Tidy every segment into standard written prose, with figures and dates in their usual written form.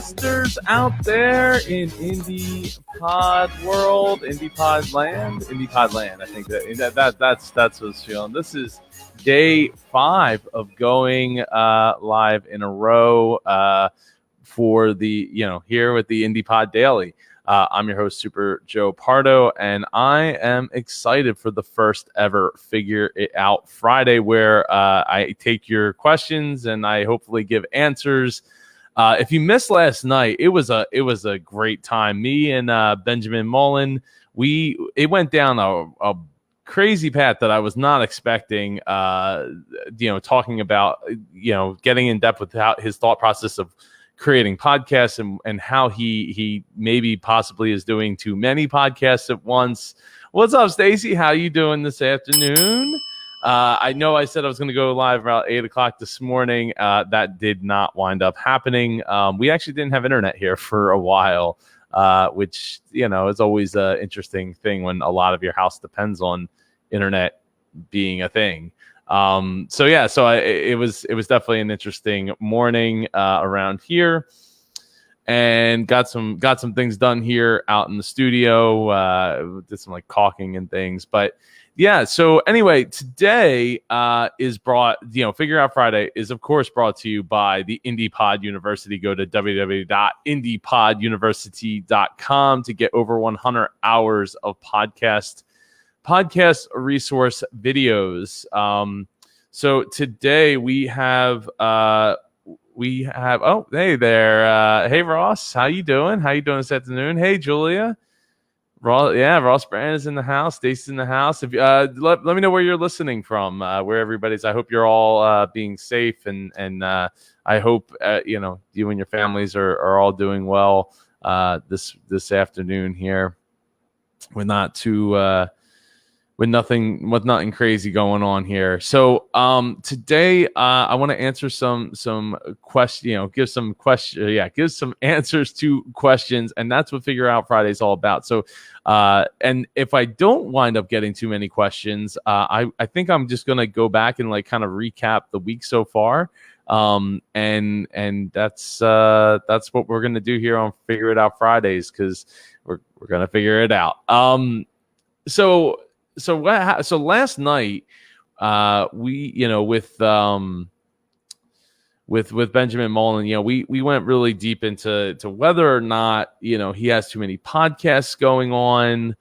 podcasters out there in Indie Pod world, Indie Pod land. I think that's what's feeling. This is day 5 of going live in a row for the here with the Indie Pod Daily. I'm your host, Super Joe Pardo, and I am excited for the first ever Figure It Out Friday, where I take your questions and I hopefully give answers. If you missed last night, it was a great time. Me and Benjamin Mullen, it went down a crazy path that I was not expecting. Talking about getting in depth with his thought process of creating podcasts and how he maybe possibly is doing too many podcasts at once. What's up, Stacy? How you doing this afternoon? I know I said I was going to go live around 8 o'clock this morning. That did not wind up happening. We actually didn't have internet here for a while, which is always an interesting thing when a lot of your house depends on internet being a thing. It was definitely an interesting morning around here, and got some things done here out in the studio. Did some caulking and things, but yeah. So anyway, today is brought. Figure Out Friday is of course brought to you by the Indie Pod University. Go to www.indiepoduniversity.com to get over 100 hours of podcast resource videos. So today we have oh, hey there, hey Ross, how you doing this afternoon? Hey Julia, Ross Brand is in the house, Stacy's in the house. If let me know where you're listening from, where everybody's. I hope you're all being safe, and I hope you and your families are all doing well this afternoon here. With nothing crazy going on here. So today I want to answer some questions, give some answers to questions, and that's what Figure Out Friday is all about. So and if I don't wind up getting too many questions, I think I'm just gonna go back and kind of recap the week so far. And that's what we're gonna do here on Figure It Out Fridays, because we're gonna figure it out. So last night, we with Benjamin Mullen, we went really deep into whether or not he has too many podcasts going on,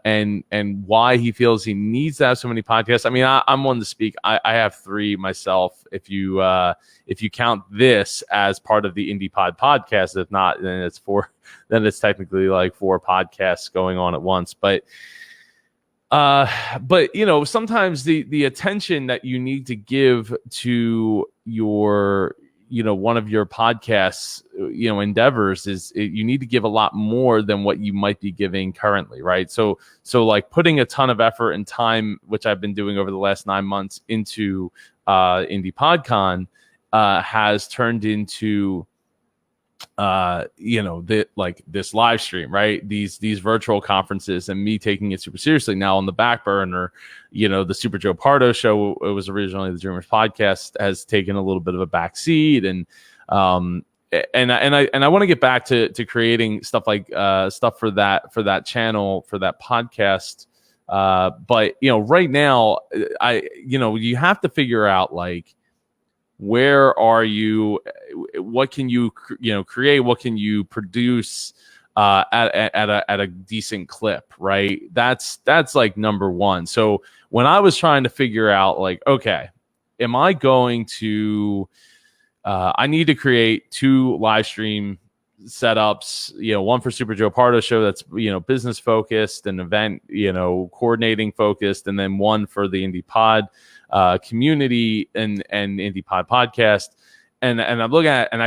and why he feels he needs to have so many podcasts. I mean, I'm one to speak. I have 3 myself. If you count this as part of the Indie Pod podcast, if not, then it's 4. Then it's technically 4 podcasts going on at once. But sometimes the attention that you need to give to your one of your podcasts endeavors is you need to give a lot more than what you might be giving currently, right? So putting a ton of effort and time, which I've been doing over the last 9 months, into Indie PodCon has turned into this live stream, right? These virtual conferences, and me taking it super seriously. Now on the back burner, the Super Joe Pardo show, it was originally the Dreamers podcast, has taken a little bit of a back seat, and I want to get back to creating stuff stuff for that channel, for that podcast. But right now, you have to figure out where are you, what can you create, what can you produce at a decent clip, right? That's number one. So when I was trying to figure out okay, am I going to I need to create 2 live stream setups, one for Super Joe Pardo show that's business focused and event coordinating focused, and then one for the Indie Pod community and Indie Pod podcast. And I'm looking at it, and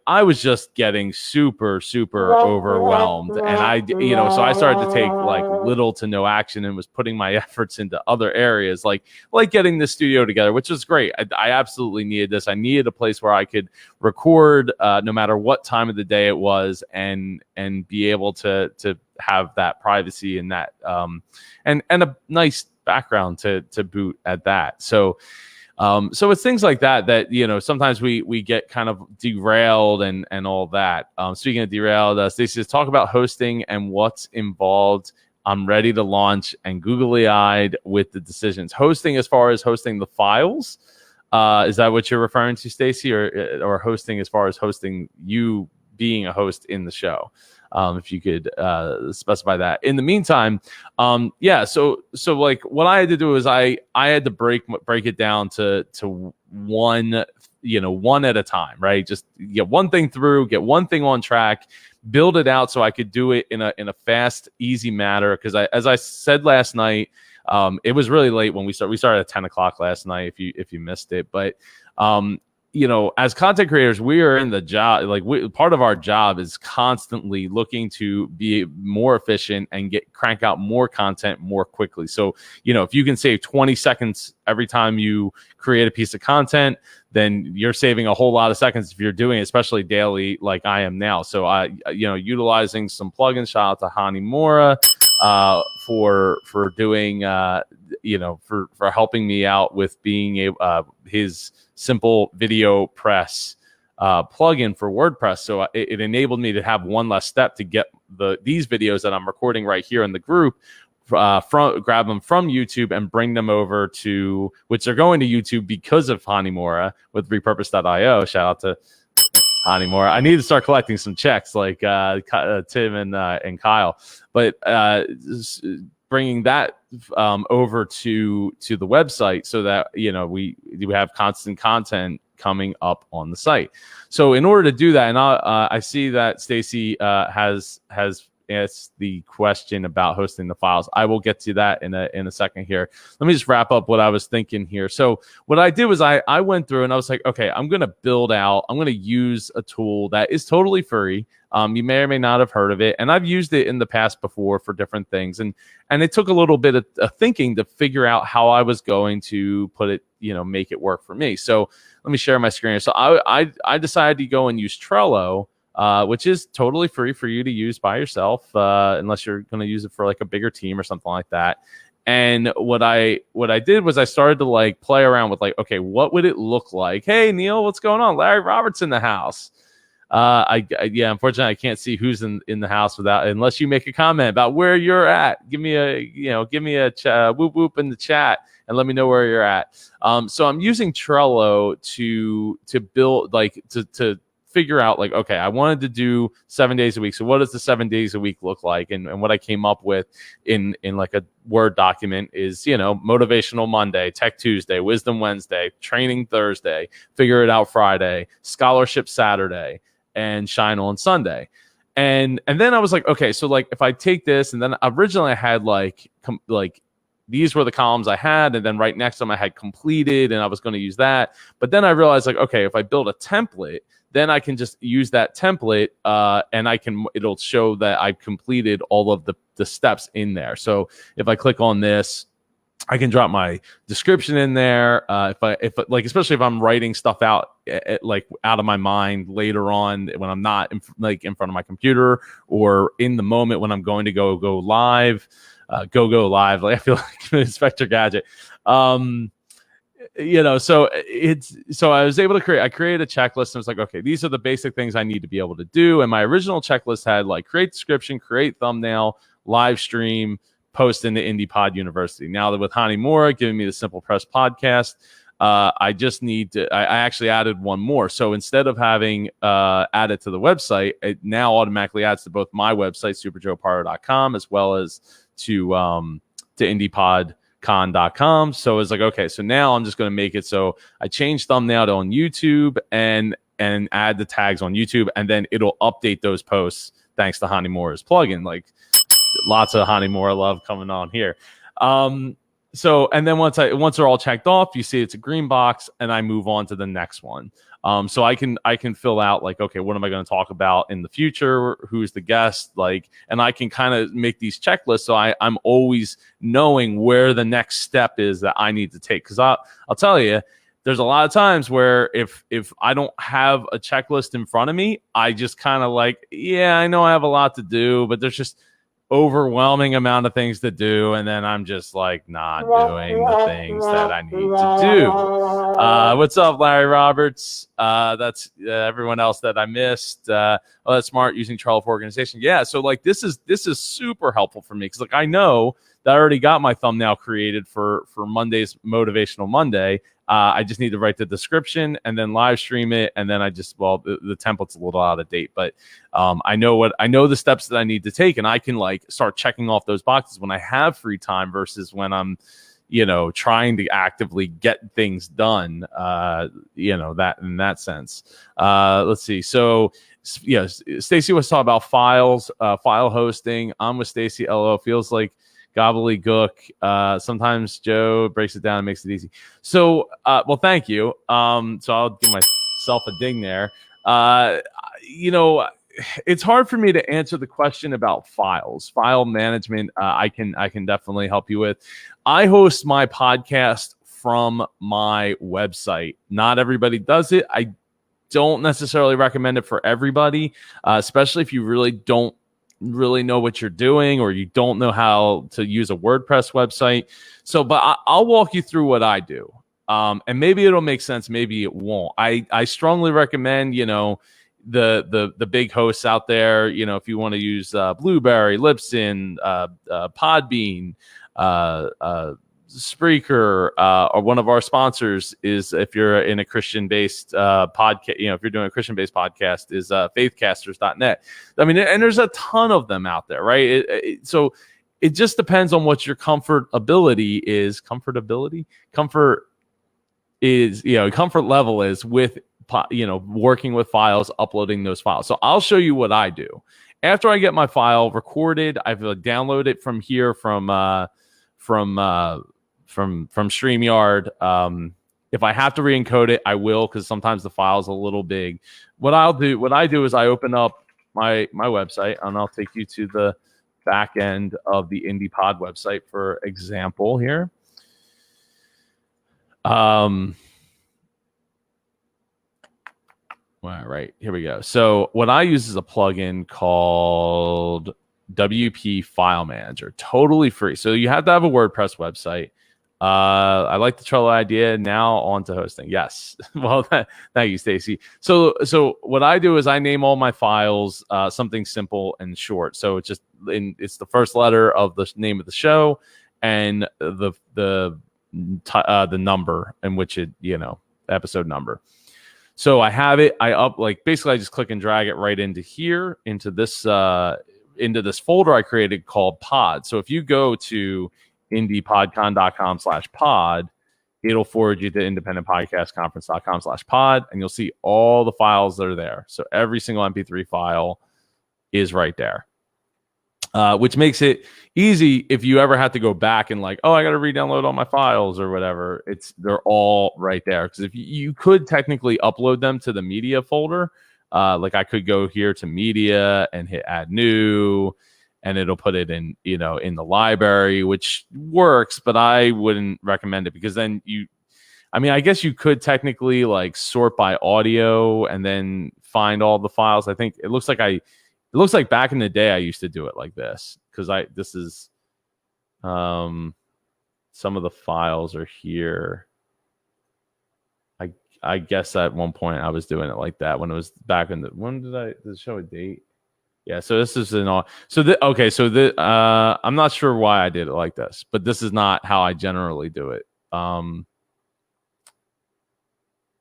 I was just getting super overwhelmed, and so I started to take little to no action, and was putting my efforts into other areas, like getting the studio together, which was great. I absolutely needed this. I needed a place where I could record no matter what time of the day it was, and be able to have that privacy and that and a nice background to boot at that. So So it's things like that sometimes we get kind of derailed and all that. Speaking of derailed, Stacey says, talk about hosting and what's involved. I'm ready to launch and googly-eyed with the decisions. Hosting, as far as hosting the files, is that what you're referring to, Stacey, or hosting as far as hosting you being a host in the show? If you could specify that. In the meantime, so like what I had to do is I had to break it down to one at a time, right? Just get one thing through, get one thing on track, build it out so I could do it in a fast, easy manner. Because as I said last night, it was really late when we started. We started at 10 o'clock last night. If you missed it, but as content creators, we are in the job. Like part of our job is constantly looking to be more efficient and crank out more content more quickly. So, if you can save 20 seconds every time you create a piece of content, then you're saving a whole lot of seconds if you're doing it, especially daily, like I am now. So utilizing some plugins. Shout out to Hani Mora for doing for helping me out with being able his simple video press plugin for WordPress. So it enabled me to have one less step to get these videos that I'm recording right here in the group grab them from YouTube and bring them over to, which they're going to YouTube because of Hani Mora with repurpose.io. Shout out to Hani Mora. I need to start collecting some checks like Tim and Kyle, but bringing that over to the website so that we have constant content coming up on the site. So in order to do that, and I see that Stacey has asked the question about hosting the files. I will get to that in a second here. Let me just wrap up what I was thinking here. So what I did was I went through and I was like, okay, I'm going to use a tool that is totally free. You may or may not have heard of it, and I've used it in the past before for different things, and it took a little bit of thinking to figure out how I was going to put it, make it work for me. So let me share my screen. So I decided to go and use Trello, which is totally free for you to use by yourself, unless you're going to use it for like a bigger team or something like that. And what I did was I started to like play around with like, okay, what would it look like? Hey, Neil, what's going on? Larry Roberts in the house. Unfortunately, I can't see who's in the house unless you make a comment about where you're at. Give me a whoop whoop in the chat and let me know where you're at. So I'm using Trello to build to figure out like, okay, I wanted to do 7 days a week. So what does the 7 days a week look like? And what I came up with in like a Word document is, motivational Monday, tech Tuesday, wisdom Wednesday, training Thursday, figure it out Friday, scholarship Saturday, and shine on Sunday. And then I was like, okay, so like if I take this, and then originally I had like these were the columns I had, and then right next to them I had completed, and I was going to use that. But then I realized like, okay, if I build a template, then I can just use that template, and it'll show that I've completed all of the steps in there. So if I click on this, I can drop my description in there. Especially if I'm writing stuff out like out of my mind later on when I'm not in front of my computer, or in the moment when I'm going to go live, go live. Like I feel like Inspector Gadget. So I was able to I created a checklist, and I was like, okay, these are the basic things I need to be able to do. And my original checklist had like create description, create thumbnail, live stream, post into IndiePod University. Now that with Hani Mora giving me the Simple Press podcast, I just need to, I actually added one more. So instead of having added to the website, it now automatically adds to both my website, superjoepardo.com, as well as to IndiePodCon.com. So it's like, okay, so now I'm just going to make it so I change thumbnail to on YouTube and add the tags on YouTube, and then it'll update those posts thanks to Hani Mora's plugin. Like lots of Hani Mora love coming on here. So, and then once they're all checked off, you see it's a green box, and I move on to the next one. So I can fill out like, okay, what am I going to talk about in the future? Who's the guest? Like, and I can kind of make these checklists. So I'm always knowing where the next step is that I need to take. Cause I'll tell you, there's a lot of times where if I don't have a checklist in front of me, I just kind of like, yeah, I know I have a lot to do, but there's just overwhelming amount of things to do, and then I'm just like not doing the things that I need to do. What's up, Larry Roberts? That's everyone else that I missed. Oh, that's smart, using Trello for organization. Yeah, so like this is super helpful for me because like I know that I already got my thumbnail created for Monday's Motivational Monday. I just need to write the description and then live stream it, and then the template's a little out of date, but I know the steps that I need to take, and I can like start checking off those boxes when I have free time versus when I'm, trying to actively get things done. That in that sense. Let's see. So, yes, Stacy was talking about files, file hosting. I'm with Stacy. LO feels like gobbledygook. Sometimes Joe breaks it down and makes it easy. So, well, thank you. So I'll give myself a ding there. It's hard for me to answer the question about file management. I can definitely help you with. I host my podcast from my website. Not everybody does it. I don't necessarily recommend it for everybody, especially if you really don't really know what you're doing or you don't know how to use a WordPress website. So, but I'll walk you through what I do. And maybe it'll make sense, maybe it won't. I strongly recommend, the big hosts out there, if you want to use Blueberry, Libsyn, Podbean, Spreaker, or one of our sponsors is, if you're in a Christian-based podcast, if you're doing a Christian-based podcast, is faithcasters.net. I mean, and there's a ton of them out there, right? So it just depends on what your comfort level is with, working with files, uploading those files. So I'll show you what I do. After I get my file recorded, I've downloaded it from here from StreamYard. If I have to re-encode it, I will, because sometimes the file's a little big. What I do is I open up my website, and I'll take you to the back end of the IndiePod website, for example here. All right, here we go. So what I use is a plugin called WP File Manager, totally free. So you have to have a WordPress website. I like the Trello idea. Now on to hosting. Yes. Well, thank you, Stacy. So what I do is I name all my files something simple and short. So it's the first letter of the name of the show and the number in which it, episode number. So I have it. Basically I just click and drag it right into here, into this folder I created called Pod. So if you go to indiepodcon.com/pod, it'll forward you to independentpodcastconference.com/pod, and you'll see all the files that are there. So every single MP3 file is right there. Which makes it easy if you ever have to go back and I got to re-download all my files or whatever. They're all right there. Because if you could technically upload them to the media folder, I could go here to media and hit add new, and it'll put it in, in the library, which works, but I wouldn't recommend it, because then I guess you could technically sort by audio and then find all the files. I think it looks like back in the day I used to do it like this, because this is some of the files are here. I guess at one point I was doing it like that when it was back in did it show a date? Yeah, so this is I'm not sure why I did it like this, but this is not how I generally do it. I'm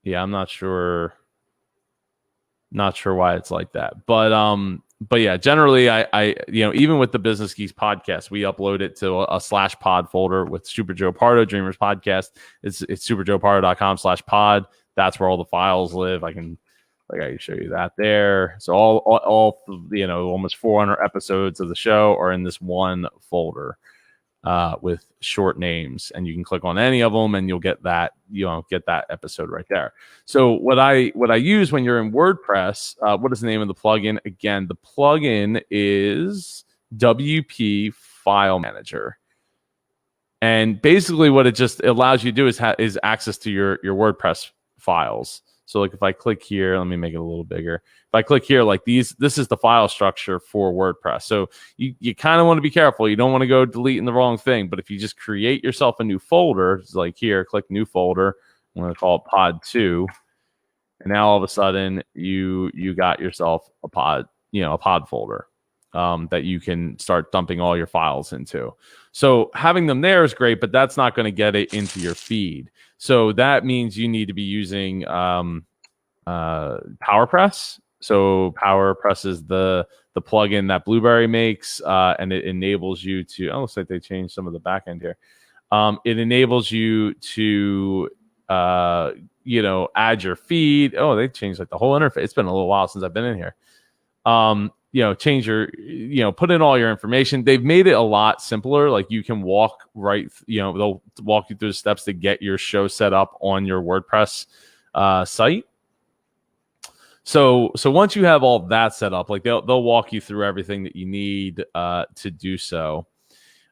not sure why it's like that, but yeah, generally I even with the Business Geeks podcast, we upload it to a /pod folder with Super Joe Pardo Dreamers podcast. It's superjoepardo.com/pod. That's where all the files live. I can show you that there. So all almost 400 episodes of the show are in this one folder with short names, and you can click on any of them and you'll get that episode right there. So what I use when you're in WordPress, what is the name of the plugin? Again, the plugin is WP File Manager. And basically what it just allows you to do is access to your WordPress files. So like if I click here, let me make it a little bigger. If I click here, like this is the file structure for WordPress. So you kind of want to be careful. You don't want to go deleting the wrong thing. But if you just create yourself a new folder, it's like here, click new folder. I'm going to call it pod 2. And now all of a sudden you got yourself a pod folder that you can start dumping all your files into. So having them there is great, but that's not going to get it into your feed. So that means you need to be using PowerPress. So PowerPress is the plugin that Blueberry makes, and it enables you to. Oh, looks like they changed some of the back end here. It enables you to add your feed. Oh, they changed like the whole interface. It's been a little while since I've been in here. Change your, put in all your information. They've made it a lot simpler. Like you can walk right, they'll walk you through the steps to get your show set up on your WordPress site. So once you have all that set up, like they'll walk you through everything that you need to do so.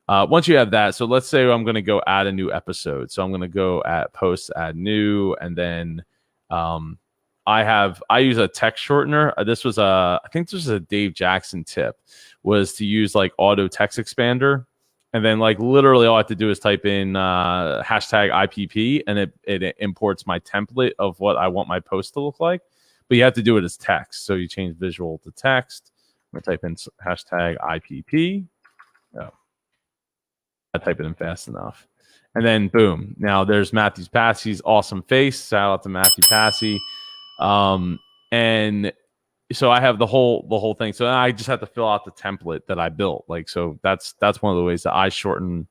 Once you have that, so let's say I'm going to go add a new episode. So I'm going to go at post, add new, and then I use a text shortener. I think this was a Dave Jackson tip, was to use like auto text expander. And then like literally all I have to do is type in hashtag IPP, and it imports my template of what I want my post to look like. But you have to do it as text. So you change visual to text. I'm going to type in hashtag IPP. Oh, I type it in fast enough. And then boom. Now there's Matthew Passey's awesome face. Shout out to Matthew Passey. And so I have the whole thing. So I just have to fill out the template that I built. Like, so that's one of the ways that I shorten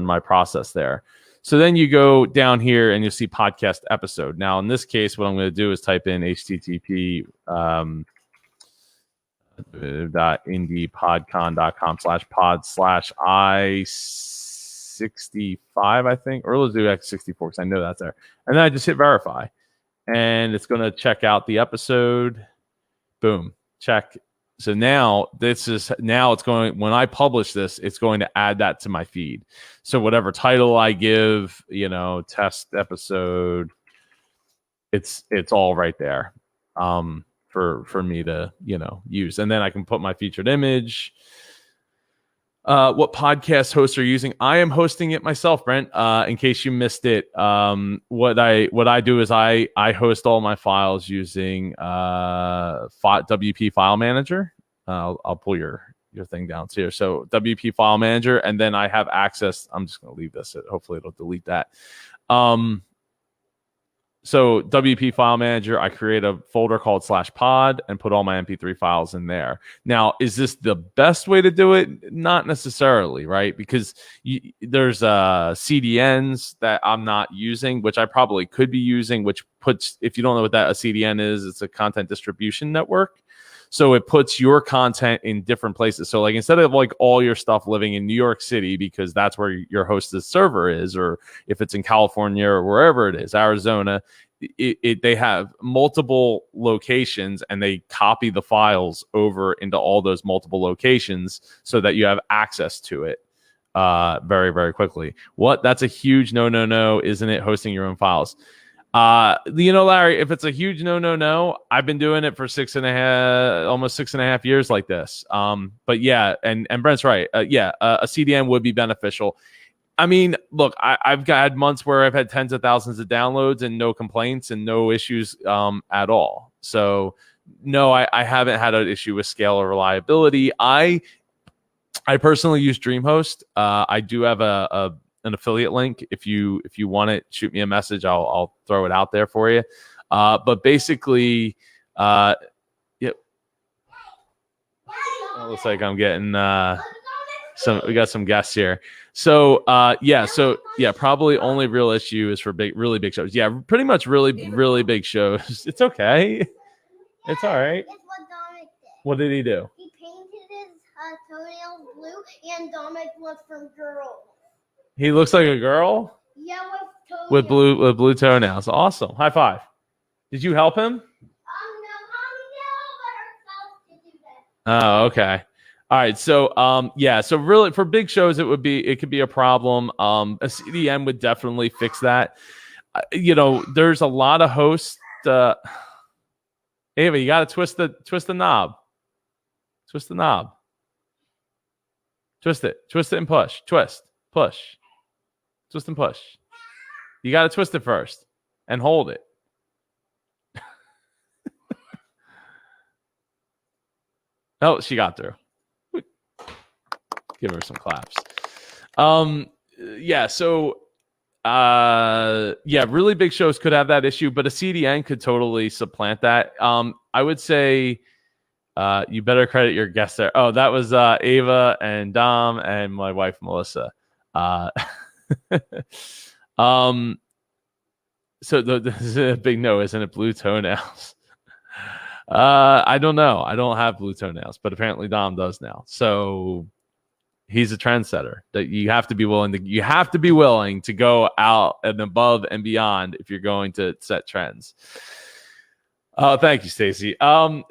my process there. So then you go down here and you'll see podcast episode. Now in this case, what I'm going to do is type in http indiepodcon.com/pod/I65, I think, or let's do X64 because I know that's there. And then I just hit verify. And it's going to check out the episode. Boom, check. So now it's going, when I publish this, it's going to add that to my feed. So whatever title I give, test episode, it's all right there for me to, use. And then I can put my featured image. What podcast hosts are using? I am hosting it myself, Brent. In case you missed it, what I do is I host all my files using WP File Manager. I'll pull your thing down here. So WP File Manager, and then I have access. I'm just going to leave this. Hopefully, it'll delete that. So WP File Manager, I create a folder called /pod and put all my MP3 files in there. Now, is this the best way to do it? Not necessarily, right? Because there's CDNs that I'm not using, which I probably could be using, which puts, if you don't know what a CDN is, it's a content distribution network. So it puts your content in different places. So like instead of like all your stuff living in New York City, because that's where your host's server is, or if it's in California or wherever it is, Arizona, they have multiple locations and they copy the files over into all those multiple locations so that you have access to it very, very quickly. That's a huge no, isn't it? Hosting your own files. Larry, if it's a huge no, I've been doing it for almost 6.5 years like this. But yeah, and Brent's right. A CDN would be beneficial. I mean, look, I've had months where I've had tens of thousands of downloads and no complaints and no issues at all. So no, I haven't had an issue with scale or reliability. I personally use DreamHost. I do have an affiliate link. If you want it, shoot me a message. I'll throw it out there for you. But basically, it looks like I'm getting we got some guests here. So probably only real issue is for really big shows. Yeah, pretty much really big shows. It's okay. It's all right. It's what Dominic did. What did he do? He painted his toenails blue, and Dominic looks from girls. He looks like a girl? Yeah, with blue toenails. Awesome. High five. Did you help him? No, but herself to do that. Oh, okay. All right. So so really for big shows it could be a problem. A CDN would definitely fix that. There's a lot of hosts Ava, you got to twist the knob. Twist the knob. Twist it and push. Twist, push. Twist and push. You got to twist it first and hold it. Oh, she got through. Give her some claps. Yeah, so really big shows could have that issue, but a CDN could totally supplant that. I would say you better credit your guest there. Oh, that was Ava and Dom and my wife Melissa. So this is a big no, isn't it? Blue toenails. I don't know. I don't have blue toenails, but apparently Dom does now. So he's a trendsetter. That you have to be willing to go out and above and beyond if you're going to set trends. Oh, thank you, Stacy. So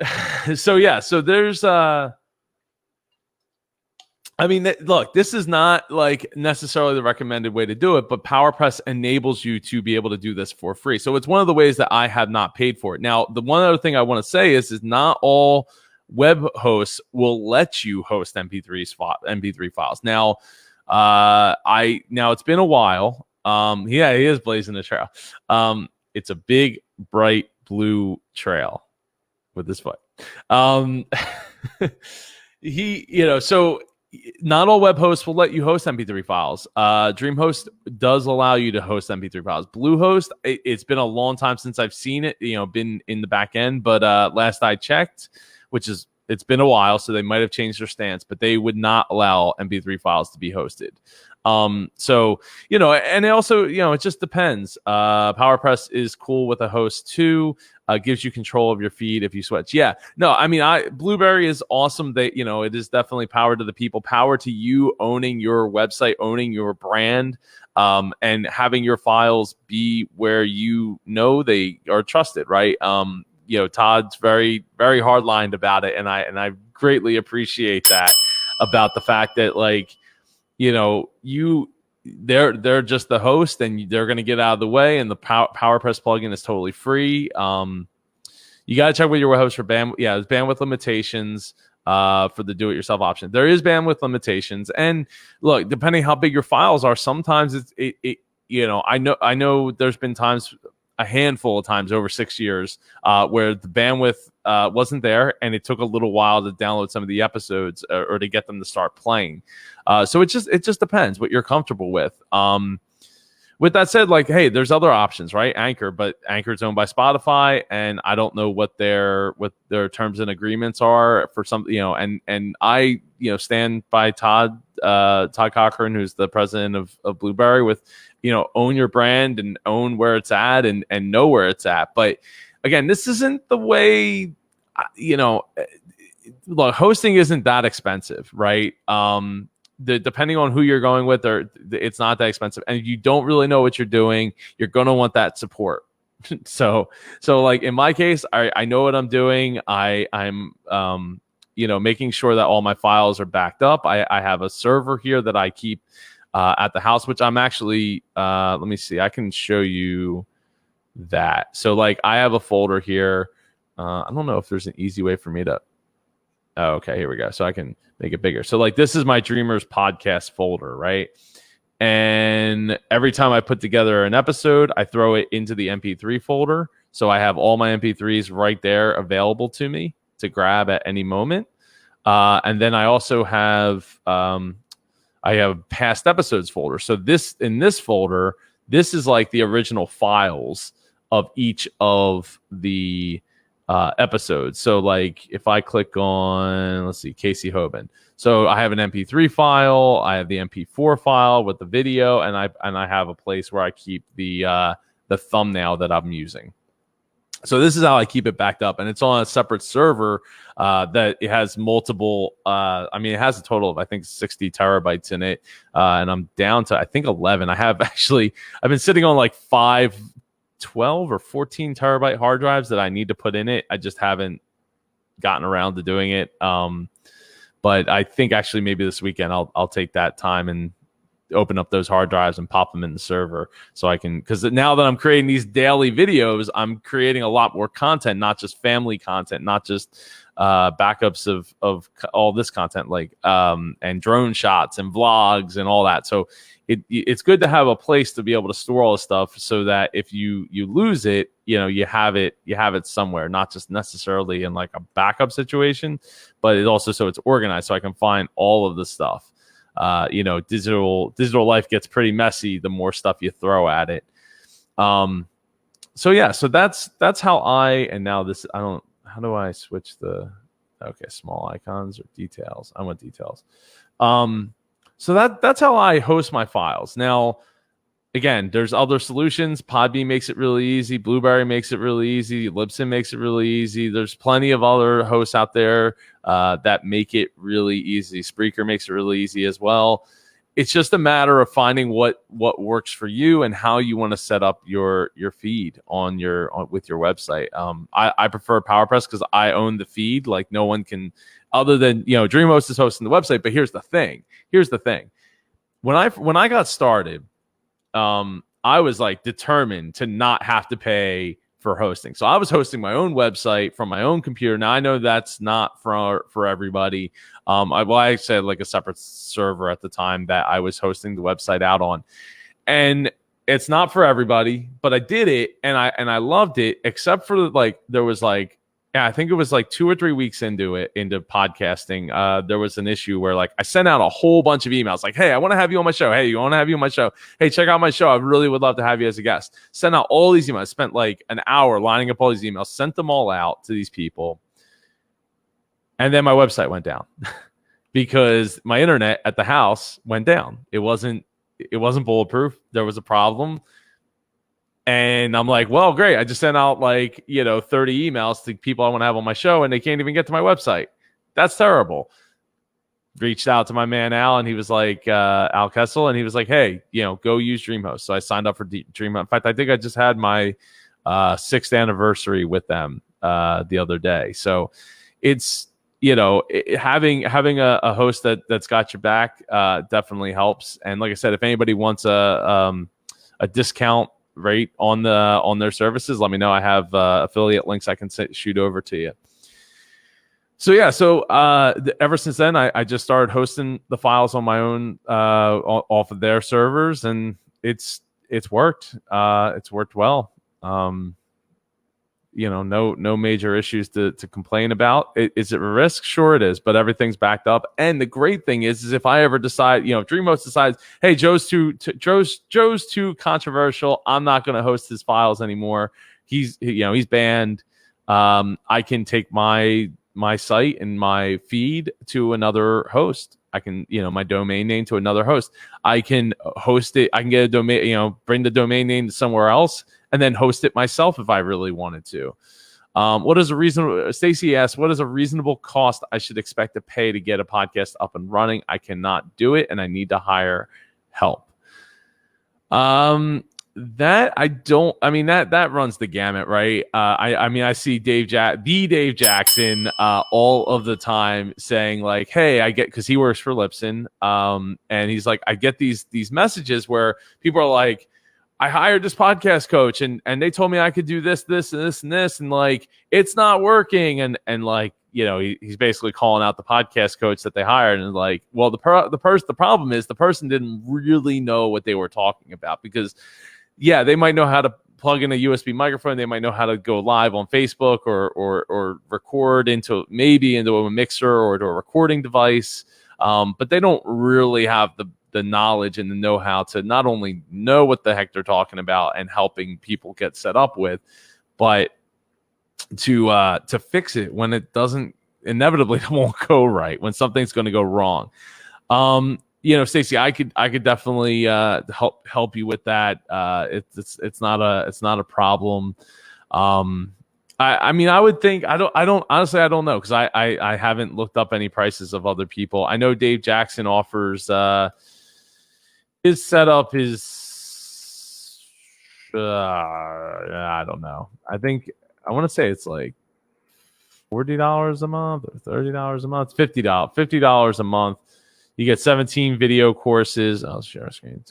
there's look, this is not like necessarily the recommended way to do it, but PowerPress enables you to be able to do this for free. So it's one of the ways that I have not paid for it. Now, the one other thing I want to say is not all web hosts will let you host MP3 files. Now, it's been a while. He is blazing the trail. It's a big, bright blue trail with his foot. So not all web hosts will let you host MP3 files. DreamHost does allow you to host MP3 files. Bluehost, it's been a long time since I've seen it, been in the back end, but last I checked, it's been a while, so they might have changed their stance, but they would not allow MP3 files to be hosted. And also, it just depends. PowerPress is cool with a host too. Gives you control of your feed if you switch. Yeah, no, Blueberry is awesome. It is definitely power to the people, power to you owning your website, owning your brand, and having your files be where they are trusted, right? Todd's very, very hard-lined about it, and I greatly appreciate that about the fact that they're just the host and they're going to get out of the way, and the PowerPress plugin is totally free. You got to check with your host for bandwidth. Yeah, there's bandwidth limitations for the do-it-yourself option. There is bandwidth limitations, and look, depending how big your files are, sometimes I know there's been times, a handful of times over 6 years, where the bandwidth wasn't there, and it took a little while to download some of the episodes or to get them to start playing. So it just depends what you're comfortable with. With that said, hey, there's other options, right? Anchor, but Anchor's owned by Spotify, and I don't know what their terms and agreements are for some, and I, stand by Todd Cochran, who's the president of Blueberry, with, own your brand and own where it's at and know where it's at. But again, this isn't the way, look, hosting isn't that expensive, right? Depending on who you're going with, it's not that expensive. And if you don't really know what you're doing, you're going to want that support. so in my case, I know what I'm doing. I'm making sure that all my files are backed up. I have a server here that I keep at the house, which I'm actually, let me see, I can show you that. So I have a folder here. I don't know if there's an easy way for me to, oh, okay, here we go. So I can make it bigger. So this is my Dreamers podcast folder, right? And every time I put together an episode, I throw it into the MP3 folder. So I have all my MP3s right there available to me to grab at any moment. And then I also have, I have past episodes folder. So in this folder, this is the original files of each of the episodes. So if I click on, let's see, Casey Hoban. So I have an MP3 file, I have the MP4 file with the video, and I have a place where I keep the thumbnail that I'm using. So this is how I keep it backed up, and it's on a separate server that it has multiple. It has a total of, I think, 60 terabytes in it, and I'm down to, I think, 11. I've been sitting on 12 or 14 terabyte hard drives that I need to put in it. I just haven't gotten around to doing it. But I think actually maybe this weekend I'll take that time and open up those hard drives and pop them in the server so I can, because now that I'm creating these daily videos, I'm creating a lot more content, not just family content, not just backups of all this content, like and drone shots and vlogs and all that. So it's good to have a place to be able to store all this stuff so that if you lose it, you have it somewhere, not just necessarily in like a backup situation, but it also, so it's organized so I can find all of the stuff. Digital life gets pretty messy the more stuff you throw at it. So that's how how do I switch small icons or details? I want details. So that's how I host my files. Now, again, there's other solutions. Podbean makes it really easy. Blueberry makes it really easy. Libsyn makes it really easy. There's plenty of other hosts out there that make it really easy. Spreaker makes it really easy as well. It's just a matter of finding what works for you and how you want to set up your feed with your website. I prefer PowerPress because I own the feed. Like no one can, other than DreamHost is hosting the website. But here's the thing. When I got started, I was like determined to not have to pay for hosting. So I was hosting my own website from my own computer. Now I know that's not for everybody. I said like a separate server at the time that I was hosting the website out on, and it's not for everybody. But I did it, and I loved it. Except for there was I think it was 2 or 3 weeks into podcasting. There was an issue where I sent out a whole bunch of emails like, hey, I want to have you on my show. Hey, you want to have you on my show? Hey, check out my show. I really would love to have you as a guest. Sent out all these emails. Spent an hour lining up all these emails. Sent them all out to these people. And then my website went down because my internet at the house went down. It wasn't bulletproof. There was a problem. And I'm like, well, great. I just sent out 30 emails to people I want to have on my show, and they can't even get to my website. That's terrible. Reached out to my man, Al, and he was like, Al Kessel, and he was like, hey, go use DreamHost. So I signed up for DreamHost. In fact, I think I just had my 6th anniversary with them the other day. So it's, having a host that's got your back definitely helps. And like I said, if anybody wants a discount rate on their services, let me know. I have affiliate links I can shoot over to you. So ever since then, I just started hosting the files on my own off of their servers, and it's worked. It's worked well. No major issues to complain about. Is it a risk? Sure it is, but everything's backed up. And the great thing is if I ever decide, if DreamHost decides, hey, Joe's too controversial, I'm not going to host his files anymore. He's banned. I can take my site and my feed to another host. I can, my domain name to another host. I can host it. I can get a domain, bring the domain name to somewhere else and then host it myself if I really wanted to. Stacy asked, what is a reasonable cost I should expect to pay to get a podcast up and running? I cannot do it, and I need to hire help. That runs the gamut, right? I see Dave Jackson all of the time saying like, hey, because he works for Libsyn, and he's like, I get these messages where people are like, I hired this podcast coach and they told me I could do this, this, and this, and this, and it's not working, and he's basically calling out the podcast coach that they hired, and well, the problem is the person didn't really know what they were talking about, because they might know how to plug in a USB microphone, they might know how to go live on Facebook or record into a mixer or to a recording device, but they don't really have the knowledge and the know-how to not only know what the heck they're talking about and helping people get set up with, but to fix it when it doesn't, inevitably won't go right, when something's going to go wrong. Stacey, I could definitely help you with that. It's not a problem. I would think, I don't honestly, I don't know, because I haven't looked up any prices of other people. I know Dave Jackson offers his setup is I don't know. I want to say it's like $40 a month or $30 a month, $50 a month. You get 17 video courses. I'll share a screen.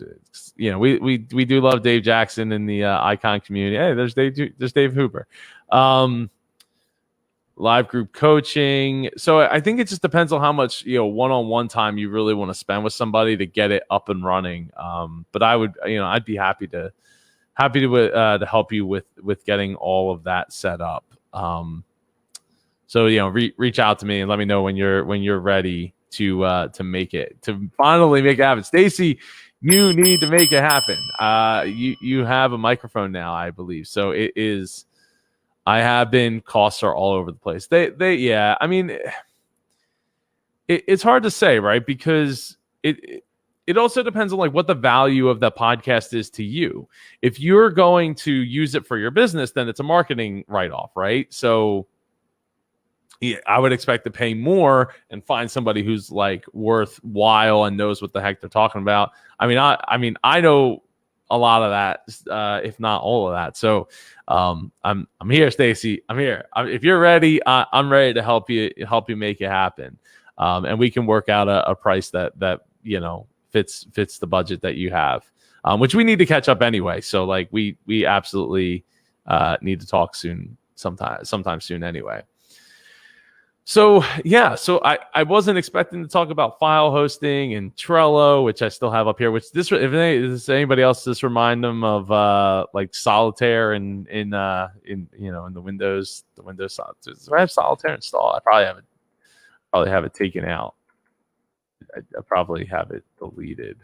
You know, we do love Dave Jackson in the Icon community. Hey, there's Dave Hooper. Live group coaching. So I think it just depends on how much, you know, one-on-one time you really want to spend with somebody to get it up and running. But I would, you know, I'd be happy to help you with getting all of that set up. So, you know, reach out to me and let me know when you're ready to finally make it happen. Stacy, you need to make it happen. You have a microphone now, I believe. So it is. I have been. Costs are all over the place. Yeah. I mean, it's hard to say, right? Because it also depends on like what the value of the podcast is to you. If you're going to use it for your business, then it's a marketing write-off, right? So yeah, I would expect to pay more and find somebody who's like worthwhile and knows what the heck they're talking about. I mean, I know a lot of that, if not all of that. So I'm here, Stacy. I'm here. If you're ready, I'm ready to help you make it happen. And we can work out a price that you know fits the budget that you have, which we need to catch up anyway. So like we absolutely need to talk soon, sometime soon anyway. So yeah, so I wasn't expecting to talk about file hosting and Trello, which I still have up here. Which if anybody else, just remind them of like Solitaire in you know in the Windows side. Do I have Solitaire installed? I probably have it taken out. I probably have it deleted.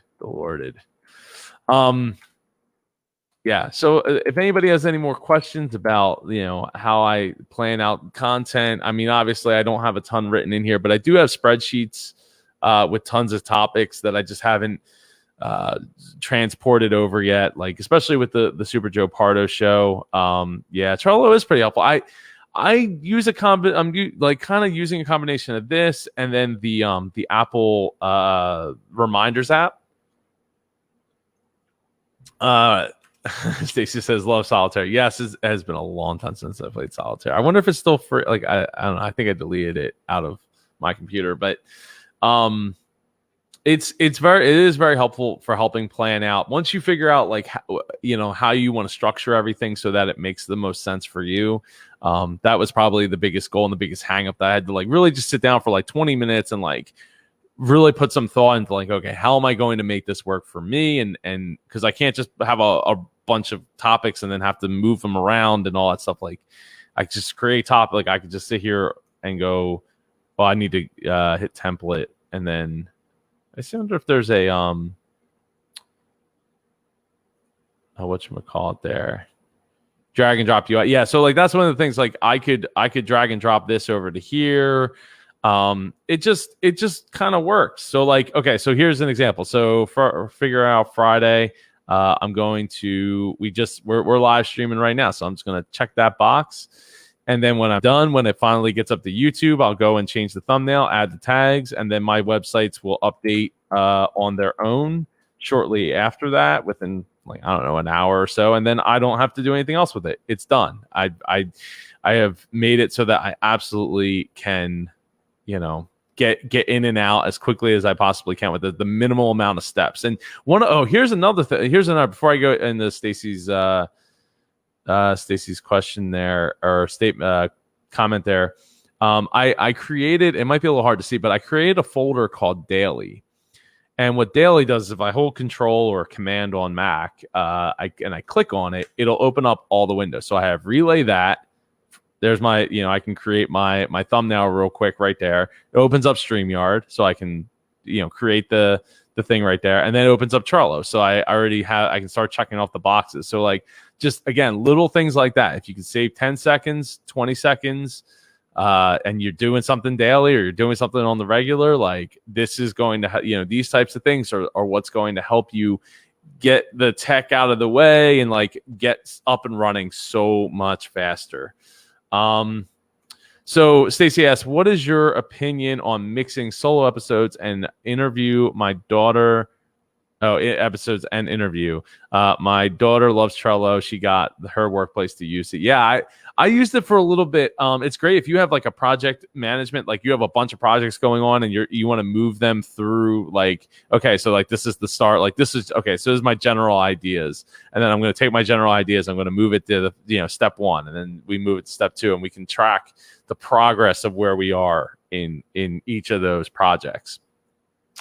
Yeah. So if anybody has any more questions about, you know, how I plan out content, I mean, obviously I don't have a ton written in here, but I do have spreadsheets with tons of topics that I just haven't transported over yet. Like, especially with the Super Joe Pardo show. Yeah, Trello is pretty helpful. I use I'm like kind of using a combination of this and then the Apple reminders app. Stacy says, love Solitaire. Yes, it has been a long time since I played Solitaire. I wonder if it's still free. Like, I don't know. I think I deleted it out of my computer, but it is very helpful for helping plan out. Once you figure out like how you want to structure everything so that it makes the most sense for you. That was probably the biggest goal and the biggest hang up that I had to like really just sit down for like 20 minutes and like really put some thought into like, okay, how am I going to make this work for me? And because I can't just have a bunch of topics and then have to move them around and all that stuff. Like I just create topic. Like I could just sit here and go, well, I need to hit template. And then I wonder if there's a, whatchamacallit there, drag and drop UI. Yeah. So like, that's one of the things, like I could drag and drop this over to here. It just kind of works. So like, okay, so here's an example. So for figure out Friday, I'm going to, we're live streaming right now. So I'm just going to check that box. And then when I'm done, when it finally gets up to YouTube, I'll go and change the thumbnail, add the tags, and then my websites will update, on their own shortly after that, within like, I don't know, an hour or so. And then I don't have to do anything else with it. It's done. I have made it so that I absolutely can, you know, get in and out as quickly as I possibly can with the minimal amount of steps. And here's another thing. Before I go into Stacy's question there, or comment there. I created, it might be a little hard to see, but I created a folder called Daily. And what Daily does is if I hold Control or Command on Mac, I click on it, it'll open up all the windows. So I have Relay that. There's my, I can create my thumbnail real quick right there. It opens up StreamYard, so I can, create the thing right there, and then it opens up Trello. So I can start checking off the boxes. So like, just again, little things like that. If you can save 10 seconds, 20 seconds, and you're doing something daily or you're doing something on the regular, like this is going to, these types of things are what's going to help you get the tech out of the way and like get up and running so much faster. So Stacy asks, what is your opinion on mixing solo episodes and interview? My daughter Oh, episodes and interview. My daughter loves Trello. She got her workplace to use it. Yeah, I used it for a little bit. It's great if you have like a project management, like you have a bunch of projects going on and you want to move them through. Like, okay, so like this is the start. Like this is okay. So this is my general ideas, and then I'm going to take my general ideas. I'm going to move it to the step 1, and then we move it to step 2, and we can track the progress of where we are in each of those projects.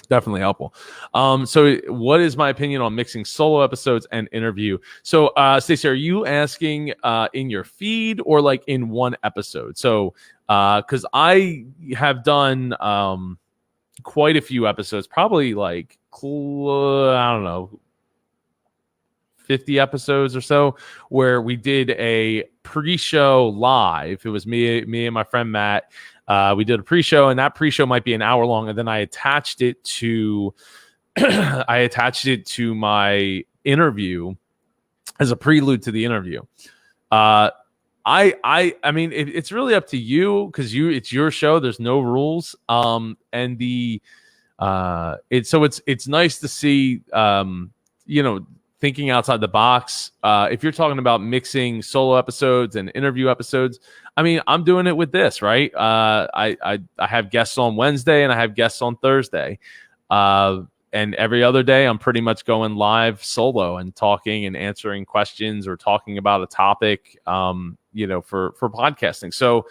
Definitely helpful. So what is my opinion on mixing solo episodes and interview? So Stacey, are you asking in your feed or like in one episode? So because I have done quite a few episodes, probably like I don't know, 50 episodes or so, where we did a pre-show live. It was me and my friend Matt. We did a pre-show, and that pre-show might be an hour long, and then I attached it to my interview as a prelude to the interview. I mean, it's really up to you because it's your show. There's no rules. And it's nice to see thinking outside the box. If you're talking about mixing solo episodes and interview episodes, I mean, I'm doing it with this, right? I have guests on Wednesday and I have guests on Thursday. And every other day, I'm pretty much going live solo and talking and answering questions or talking about a topic, for podcasting. So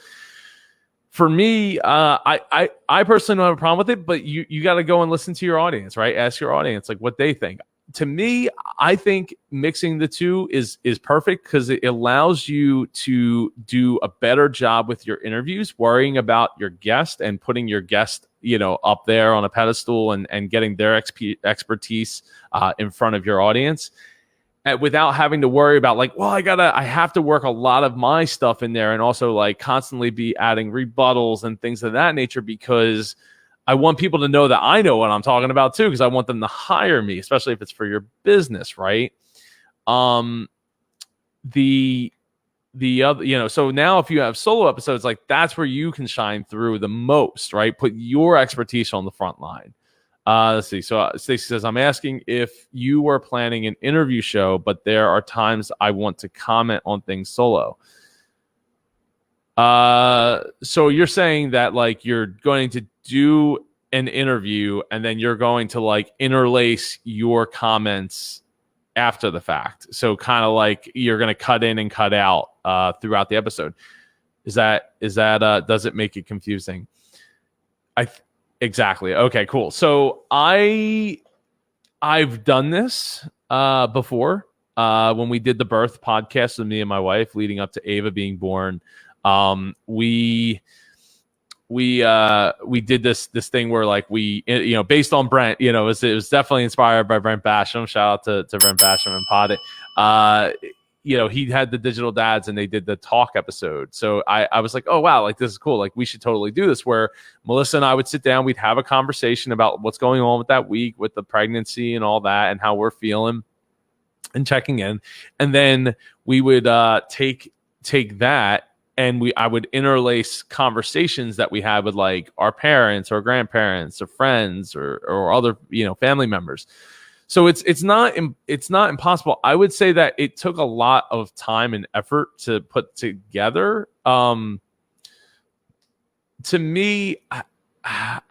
for me, I personally don't have a problem with it, but you got to go and listen to your audience, right? Ask your audience like what they think. To me, I think mixing the two is perfect because it allows you to do a better job with your interviews, worrying about your guest and putting your guest, up there on a pedestal and getting their expertise in front of your audience, without having to worry about like, well, I have to work a lot of my stuff in there and also like constantly be adding rebuttals and things of that nature because I want people to know that I know what I'm talking about too, because I want them to hire me, especially if it's for your business, right? The other, so now if you have solo episodes, like that's where you can shine through the most, right? Put your expertise on the front line. Let's see. So Stacey says, I'm asking if you were planning an interview show, but there are times I want to comment on things solo. So you're saying that like you're going to do an interview and then you're going to like interlace your comments after the fact. So kind of like you're going to cut in and cut out throughout the episode. Is that does it make it confusing? Exactly. Okay, cool. So I've done this before when we did the birth podcast with me and my wife leading up to Ava being born. We did this thing where like we, based on Brent, it was definitely inspired by Brent Basham. Shout out to Brent Basham and Pod It. He had the Digital Dads and they did the talk episode. So I was like, oh wow, like this is cool. Like we should totally do this, where Melissa and I would sit down, we'd have a conversation about what's going on with that week, with the pregnancy and all that, and how we're feeling and checking in. And then we would take that, and I would interlace conversations that we had with like our parents or grandparents or friends or other, family members. So it's not impossible. I would say that it took a lot of time and effort to put together. To me, I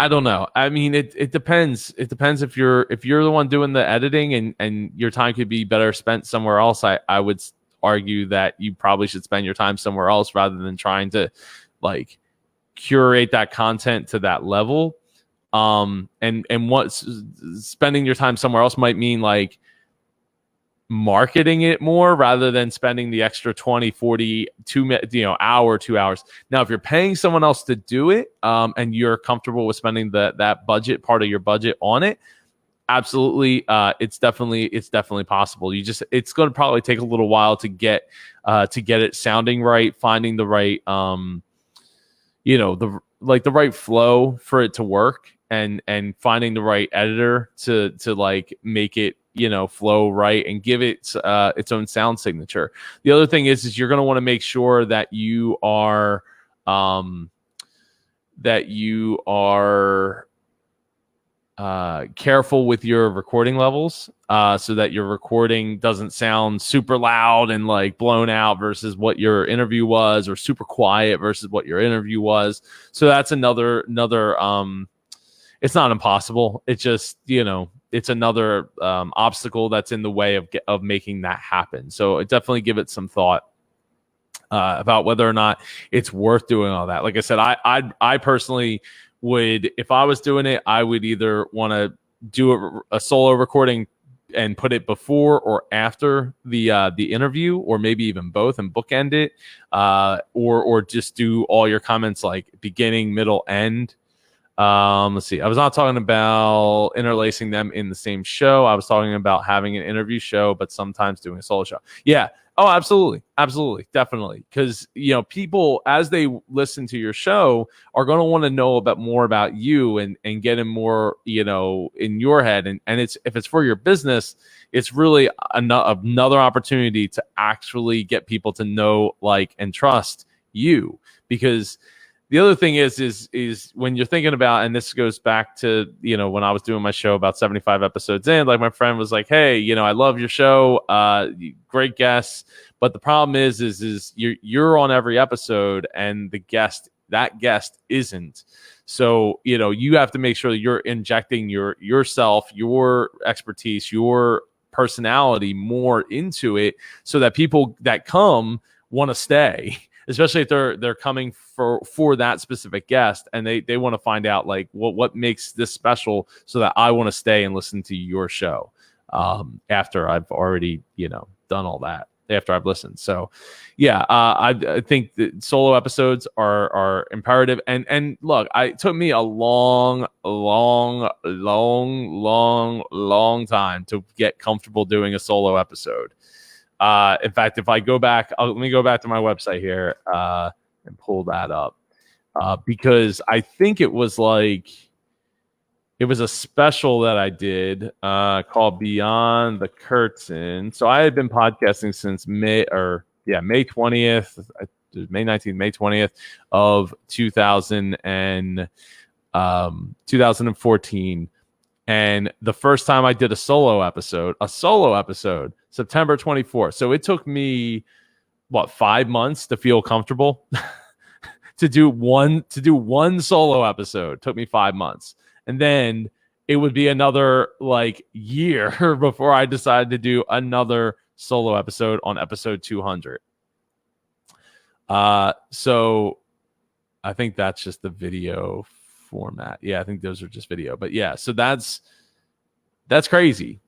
don't know. I mean, it depends. It depends if you're the one doing the editing and your time could be better spent somewhere else. I would argue that you probably should spend your time somewhere else rather than trying to like curate that content to that level. And what spending your time somewhere else might mean like marketing it more rather than spending the extra 20, 40, 2 hour, 2 hours. Now, if you're paying someone else to do it, and you're comfortable with spending that budget, part of your budget on it, absolutely. It's definitely possible. It's going to probably take a little while to get it sounding right, finding the right, the right flow for it to work, and finding the right editor to like make it, flow right and give it its own sound signature. The other thing is you're going to want to make sure that you are careful with your recording levels, so that your recording doesn't sound super loud and like blown out versus what your interview was, or super quiet versus what your interview was. So that's another it's not impossible. It's just, it's another obstacle that's in the way of making that happen. So definitely give it some thought about whether or not it's worth doing all that. Like I said, I personally would, if I was doing it, I would either want to do a solo recording and put it before or after the interview, or maybe even both, and bookend it, or just do all your comments like beginning, middle, end. Let's see. I was not talking about interlacing them in the same show. I was talking about having an interview show, but sometimes doing a solo show. Yeah. Oh, absolutely. Absolutely. Definitely. Because, people, as they listen to your show, are going to want to know more about you and getting more, in your head. And if it's for your business, it's really another opportunity to actually get people to know, like, and trust you. Because the other thing is when you're thinking about, and this goes back to, when I was doing my show about 75 episodes in, like my friend was like, hey, I love your show. Great guests. But the problem is you're on every episode and that guest isn't. So, you have to make sure that you're injecting yourself, your expertise, your personality more into it, so that people that come want to stay, especially if they're coming for that specific guest, and they want to find out like what makes this special, so that I want to stay and listen to your show after I've already done all that, after I've listened. So yeah, I think that solo episodes are imperative. And look, it took me a long time to get comfortable doing a solo episode. In fact, if I go back, let me go back to my website here and pull that up, because I think it was a special that I did called Beyond the Curtain. So I had been podcasting since May 20th, May 19th, May 20th of 2014. And the first time I did a solo episode, September 24th. So it took me 5 months to feel comfortable to do one solo episode. It took me 5 months. And then it would be another year before I decided to do another solo episode on episode 200. So I think that's just the video format. Yeah, I think those are just video. But yeah, so that's crazy.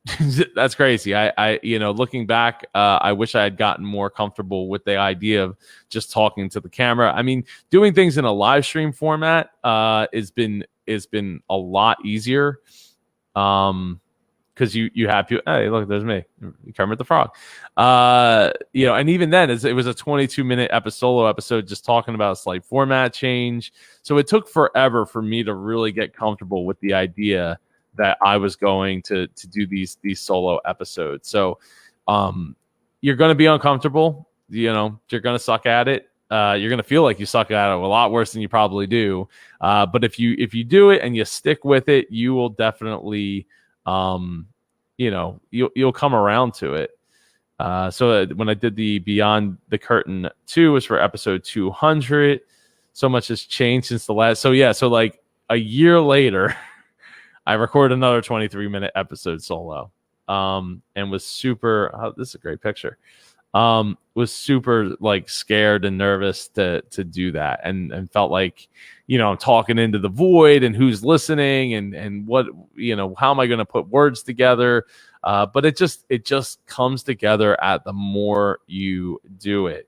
That's crazy. I looking back, I wish I had gotten more comfortable with the idea of just talking to the camera. I mean, doing things in a live stream format has been a lot easier, because you have to, hey, look, there's me, Kermit the Frog. And even then, it was a 22-minute solo episode just talking about a slight format change. So it took forever for me to really get comfortable with the idea that I was going to do these solo episodes. So you're going to be uncomfortable. You're going to suck at it. You're going to feel like you suck at it a lot worse than you probably do. But if you do it and you stick with it, you will definitely, you'll come around to it. So when I did the Beyond the Curtain 2 was for episode 200. So much has changed since the last. So yeah, so like a year later, I recorded another 23-minute episode solo, and was super. Oh, this is a great picture. Was super scared and nervous to do that, and felt like, I'm talking into the void, and who's listening, and what, how am I going to put words together? But it just comes together at the more you do it.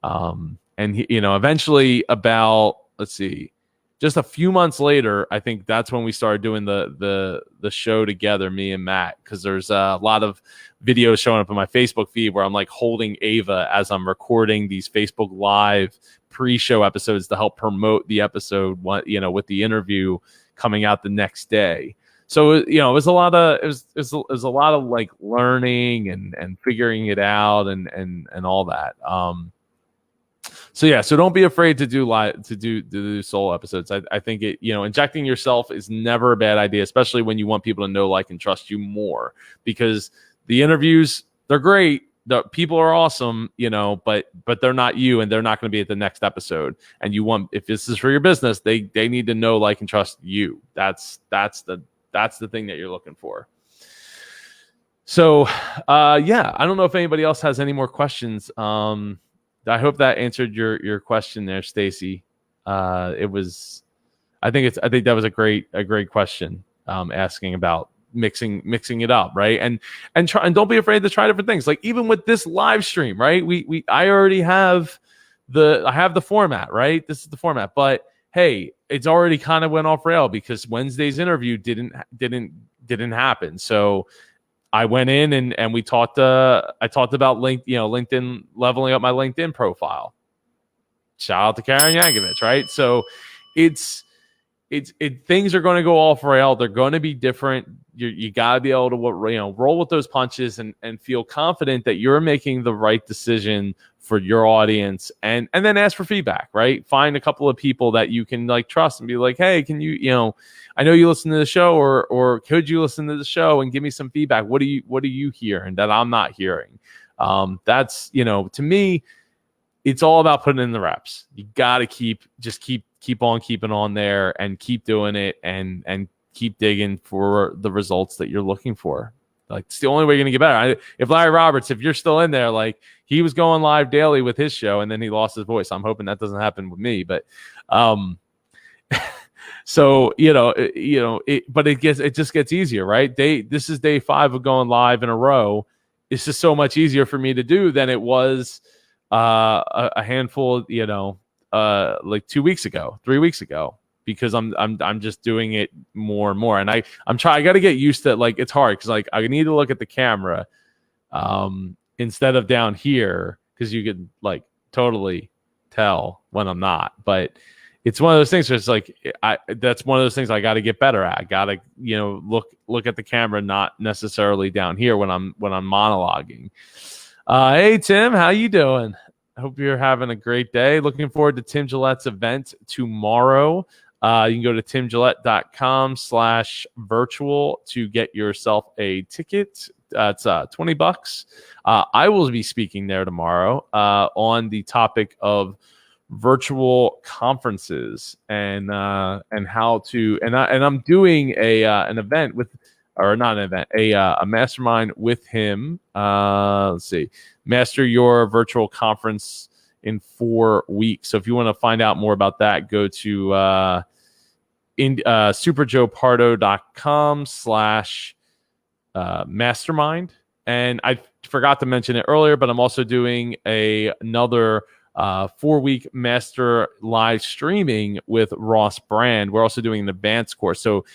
And eventually, about, let's see, just a few months later, I think that's when we started doing the show together, me and Matt, because there's a lot of videos showing up in my Facebook feed where I'm holding Ava as I'm recording these Facebook Live pre-show episodes to help promote the episode, with the interview coming out the next day. So it was a lot of learning and figuring it out and all that. So yeah, so don't be afraid to do do solo episodes. I think it, injecting yourself is never a bad idea, especially when you want people to know, like, and trust you more, because the interviews, they're great. The people are awesome, but they're not you, and they're not going to be at the next episode. And if this is for your business, they need to know, like, and trust you. That's the thing that you're looking for. So, yeah, I don't know if anybody else has any more questions. I hope that answered your question there, Stacy. I think that was a great question, asking about mixing it up, right? And don't be afraid to try different things. Like, even with this live stream, right? I already have the format, right? This is the format, but hey, it's already kind of went off rail because Wednesday's interview didn't happen. So I went in and we talked. I talked about LinkedIn, leveling up my LinkedIn profile. Shout out to Karen Yankovich, right? So things are going to go off rail. They're going to be different. You got to be able to roll with those punches and feel confident that you're making the right decision for your audience, and then ask for feedback, right? Find a couple of people that you can trust and be like, hey, can you, I know you listen to the show, or could you listen to the show and give me some feedback? What are you hearing that I'm not hearing? That's, to me, it's all about putting in the reps. You got to keep on keeping on there and keep doing it and keep digging for the results that you're looking for. Like, it's the only way you're going to get better. If Larry Roberts, if you're still in there, like, he was going live daily with his show and then he lost his voice. I'm hoping that doesn't happen with me, but, so, but it just gets easier, right? This is day 5 of going live in a row. It's just so much easier for me to do than it was, a handful, like 2 weeks ago, 3 weeks ago, because I'm just doing it more and more. And I got to get used to it. Like, it's hard because, like, I need to look at the camera instead of down here, because you could, like, totally tell when I'm not. But it's one of those things where it's like, that's one of those things I got to get better at. I got to, look at the camera, not necessarily down here when I'm monologuing. Hey, Tim, how you doing? I hope you're having a great day. Looking forward to Tim Gillette's event tomorrow. You can go to timgillette.com/virtual to get yourself a ticket. It's $20. I will be speaking there tomorrow on the topic of virtual conferences and how to, and I'm doing an event with, or not an event, a mastermind with him. Let's see, master your virtual conference in 4 weeks. So if you want to find out more about that, go to superjoepardo.com/mastermind. And I forgot to mention it earlier, but I'm also doing another 4-week master live streaming with Ross Brand. We're also doing an advanced course. So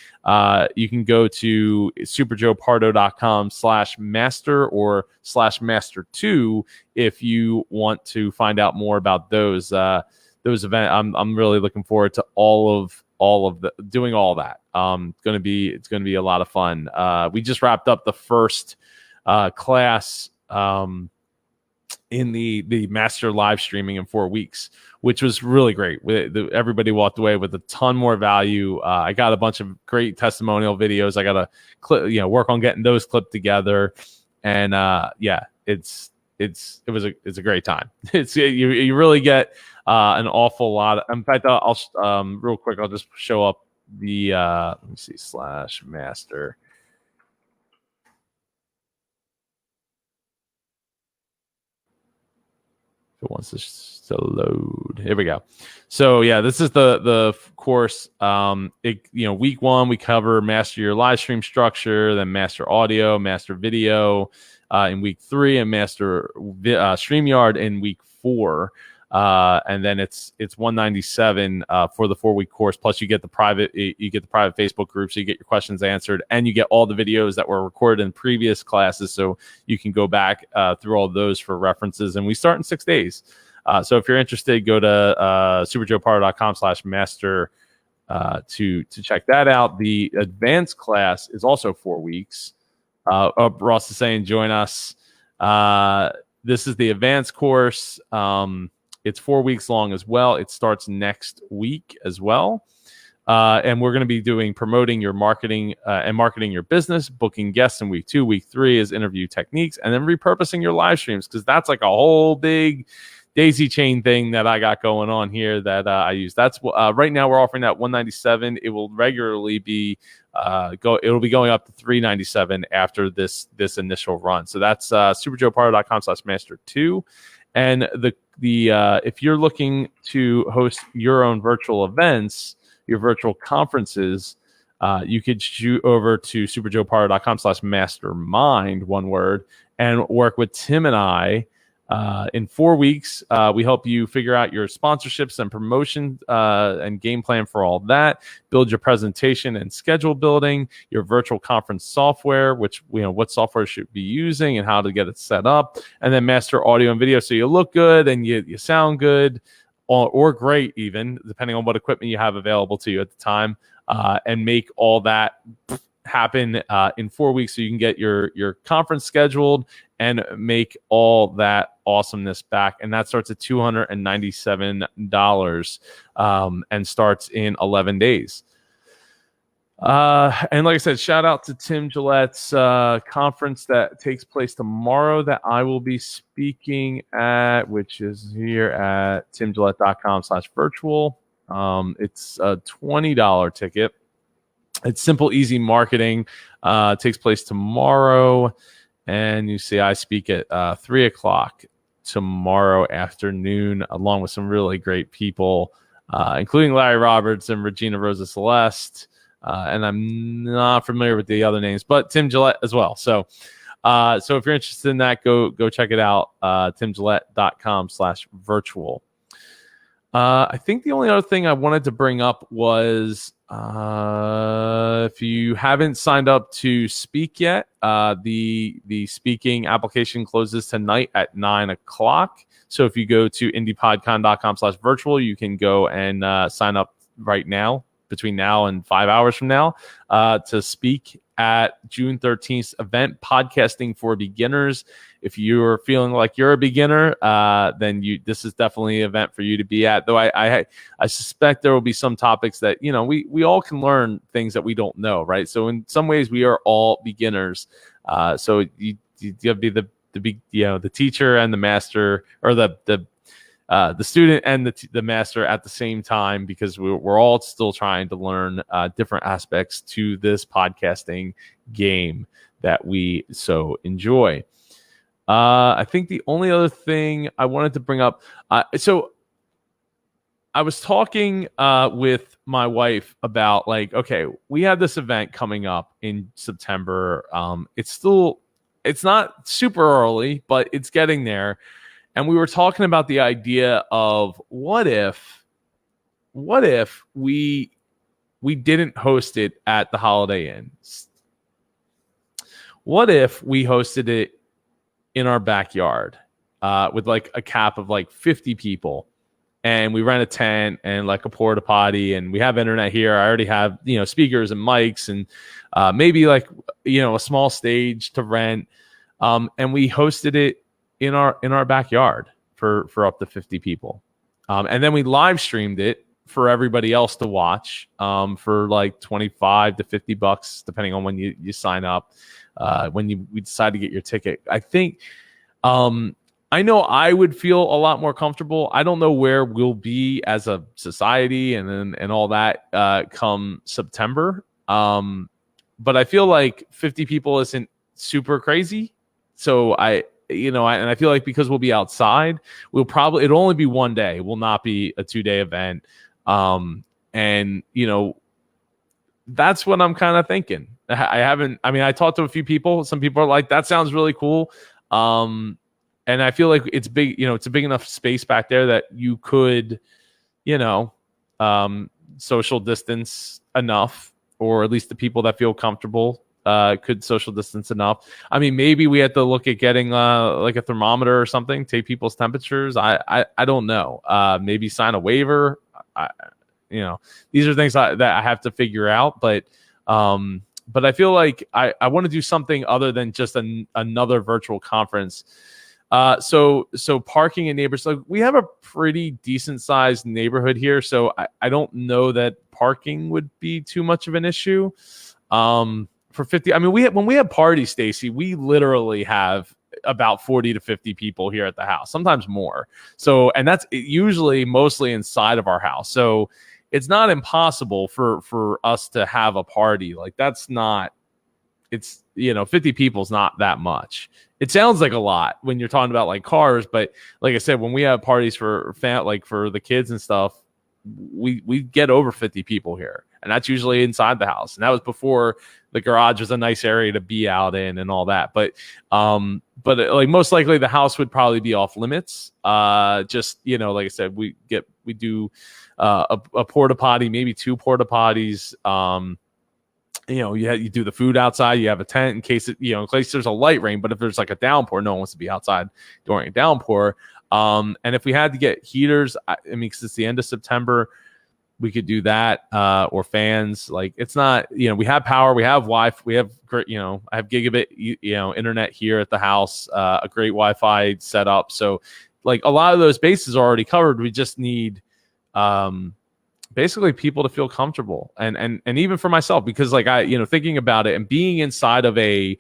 you can go to superjoepardo.com/master or /master2 if you want to find out more about those events. I'm really looking forward to all of doing all that. It's going to be a lot of fun. We just wrapped up the first class in the master live streaming in 4 weeks, which was really great. Everybody walked away with a ton more value. I got a bunch of great testimonial videos. I got to work on getting those clipped together, and it's a great time. You really get an awful lot. In fact, I'll real quick, I'll just show up the let me see /master. If it wants this to load. Here we go. So yeah, this is the course. Week 1 we cover master your live stream structure, then master audio, master video in week 3, and master StreamYard in week 4. And then it's $197 for the 4-week course. Plus you get the private Facebook group, so you get your questions answered, and you get all the videos that were recorded in previous classes, so you can go back through all those for references. And we start in 6 days. So if you're interested, go to superjoepardo.com/master to check that out. The advanced class is also 4 weeks. Ross is saying join us. This is the advanced course. It's 4 weeks long as well. It starts next week as well. And we're going to be promoting your marketing and marketing your business, booking guests in week 2. Week 3 is interview techniques, and then repurposing your live streams, because that's like a whole big daisy chain thing that I got going on here that I use. That's right now we're offering that $197. It will regularly be it'll be going up to $397 after this initial run. So that's superjoepardo.com/master2. And the if you're looking to host your own virtual events, your virtual conferences, you could shoot over to superjoepardo.com/mastermind, one word, and work with Tim and I. In 4 weeks, we help you figure out your sponsorships and promotion and game plan for all that, build your presentation and schedule building, your virtual conference software, which, what software should be using and how to get it set up, and then master audio and video so you look good and you sound good, or great, even depending on what equipment you have available to you at the time, and make all that happen in 4 weeks so you can get your conference scheduled and make all that awesomeness back. And that starts at $297 and starts in 11 days. And like I said, shout out to Tim Gillette's conference that takes place tomorrow that I will be speaking at, which is here at timgillette.com/virtual. It's a $20 ticket. It's simple, easy marketing. Takes place tomorrow. And you see I speak at 3 o'clock tomorrow afternoon, along with some really great people, including Larry Roberts and Regina Rosa Celeste. And I'm not familiar with the other names, but Tim Gillette as well. So if you're interested in that, go check it out. timgillette.com/virtual. I think the only other thing I wanted to bring up was if you haven't signed up to speak yet, the speaking application closes tonight at 9 o'clock. So if you go to indiepodcon.com/virtual, you can go and sign up right now, between now and 5 hours from now, to speak at June 13th event, Podcasting for Beginners. If you're feeling like you're a beginner, then this is definitely an event for you to be at. Though I suspect there will be some topics that we all can learn things that we don't know, right? So in some ways we are all beginners. So you have to be the teacher and the master, or the student and the master at the same time, because we're all still trying to learn different aspects to this podcasting game that we so enjoy. I think the only other thing I wanted to bring up, so I was talking with my wife about, okay, we have this event coming up in September. It's not super early, but it's getting there. And we were talking about the idea of what if we didn't host it at the Holiday Inn? What if we hosted it in our backyard with a cap of 50 people, and we rent a tent and a porta potty, and we have internet here. I already have speakers and mics, and maybe a small stage to rent, and we hosted it in our backyard for up to 50 people, and then we live streamed it for everybody else to watch for $25 to $50, depending on when you sign up, when we decide to get your ticket. I think I know I would feel a lot more comfortable. I don't know where we'll be as a society and all that come September, but I feel like 50 people isn't super crazy. So I feel like because we'll be outside, it'll only be one day. It will not be a 2-day event. And that's what I'm kind of thinking. I talked to a few people. Some people are like, that sounds really cool. And I feel like it's big, it's a big enough space back there that you could, social distance enough, or at least the people that feel comfortable could social distance enough. Maybe we have to look at getting a thermometer or something, take people's temperatures. I don't know. Maybe sign a waiver. These are things that I have to figure out. But I feel like I want to do something other than just another virtual conference. So parking and neighbors, like we have a pretty decent sized neighborhood here, so I don't know that parking would be too much of an issue. For 50, I mean, when we have parties, Stacy, we literally have about 40 to 50 people here at the house, sometimes more. So, and that's usually mostly inside of our house. So it's not impossible for us to have a party. Like that's not, it's, 50 people is not that much. It sounds like a lot when you're talking about like cars, but like I said, when we have parties for the kids and stuff, we get over 50 people here, and that's usually inside the house. And that was before the garage was a nice area to be out in and all that. But like most likely the house would probably be off limits. Just, like I said, we do a porta potty, maybe 2 porta potties. You do the food outside. You have a tent in case in case there's a light rain. But if there's like a downpour, no one wants to be outside during a downpour. And if we had to get heaters, because it's the end of September, we could do that, or fans. Like it's not, we have power, we have Wi-Fi, we have great, I have gigabit, internet here at the house, a great Wi-Fi setup. So like a lot of those bases are already covered. We just need, basically people to feel comfortable, and even for myself, because like thinking about it and being inside of even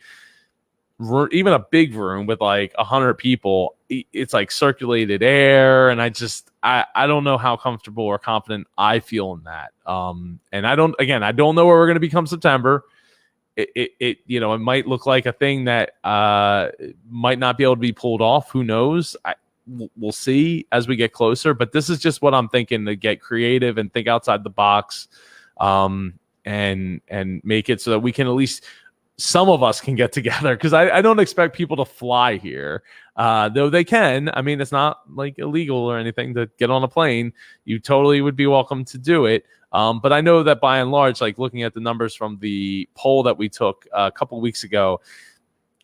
a big room with like 100 people, it's like circulated air, and I don't know how comfortable or confident I feel in that. And I don't know where we're going to become September. It might look like a thing that might not be able to be pulled off. Who knows? We'll see as we get closer, but this is just what I'm thinking, to get creative and think outside the box, and make it so that we can, at least some of us can get together, because I don't expect people to fly here, though they can. I mean, it's not like illegal or anything to get on a plane. You totally would be welcome to do it. But I know that by and large, like looking at the numbers from the poll that we took a couple weeks ago,